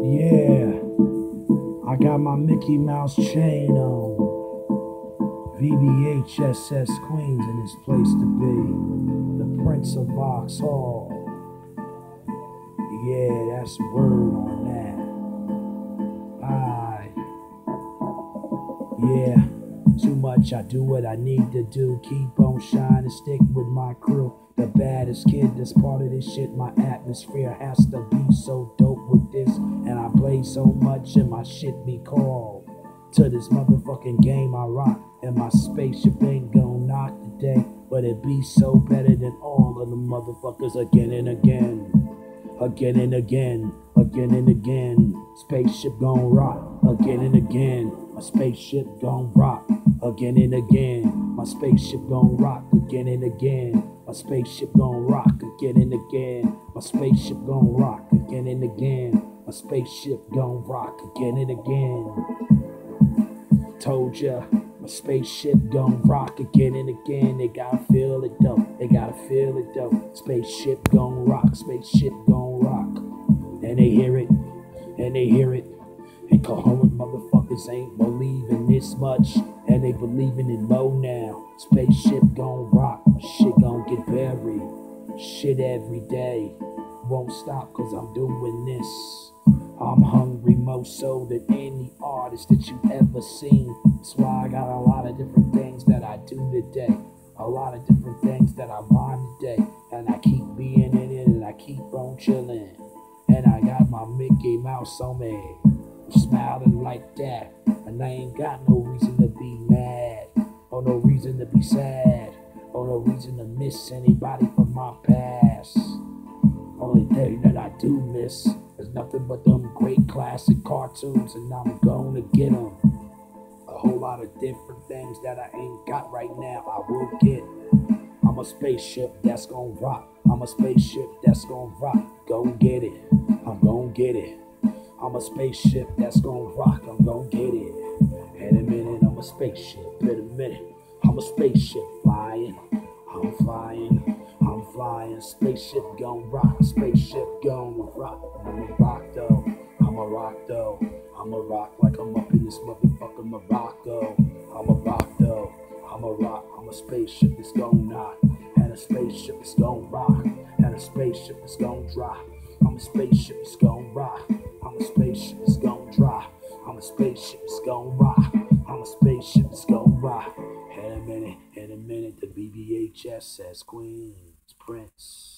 Yeah, I got my Mickey Mouse chain on. VBHSS Queens in this place to be. The Prince of Vauxhall. Yeah, that's word on that. Yeah, too much, I do what I need to do. Keep on shining, stick with my crew. The baddest kid that's part of this shit. My atmosphere has to be so dope with this. And I play so much and my shit be called. To this motherfucking game I rock. And my spaceship ain't gon' knock today. But it be so better than all of the motherfuckers again and again. Again and again, again and again. Spaceship gon' rock again and again. My spaceship gon' rock again and again. My spaceship gon' rock again and again. My spaceship gon' rock again and again. My spaceship gon' rock again and again. My spaceship gon' rock again and again. Told ya, my spaceship gon' rock again and again. They gotta feel it though. They gotta feel it though. Spaceship gon' rock. Spaceship gon' rock. And they hear it. And they hear it. And coherent motherfuckers ain't believing this much. And they believing it more now. Spaceship gon' rock. Shit gon' get buried. Shit every day. Won't stop cause I'm doing this. I'm hungry more so than any artist that you ever seen. That's why I got a lot of different things that I do today. A lot of different things that I rhyme today. And I keep being in it and I keep on chilling. And I got my Mickey Mouse on me. I'm smiling like that. And I ain't got no reason to be mad. Or no reason to be sad. Or no reason to miss anybody from my past. Only thing that I do miss is nothing but them great classic cartoons, and I'm gonna get them. A whole lot of different things that I ain't got right now, I will get. I'm a spaceship that's gonna rock. I'm a spaceship that's gonna rock. Go get it. I'm gonna get it. I'm a spaceship that's gonna rock. I'm gonna get it. In a minute, I'm a spaceship. In a minute, I'm a spaceship flying. I'm flying. I'm flying, spaceship gon' rock, spaceship gon' rock. I'm a rock though, I'm a rock though. I'm a rock like I'm up in this motherfucking Morocco. I'm a rock though, I'm a rock. I'm a spaceship that's gon' knock. And a spaceship that's gon' rock. And a spaceship that's gon' drop. I'm a spaceship that's gon' rock. I'm a spaceship that's gon' drop. I'm a spaceship that's gon' rock. I'm a spaceship that's gon' rock. In a minute, the BBHS says Queens Prince.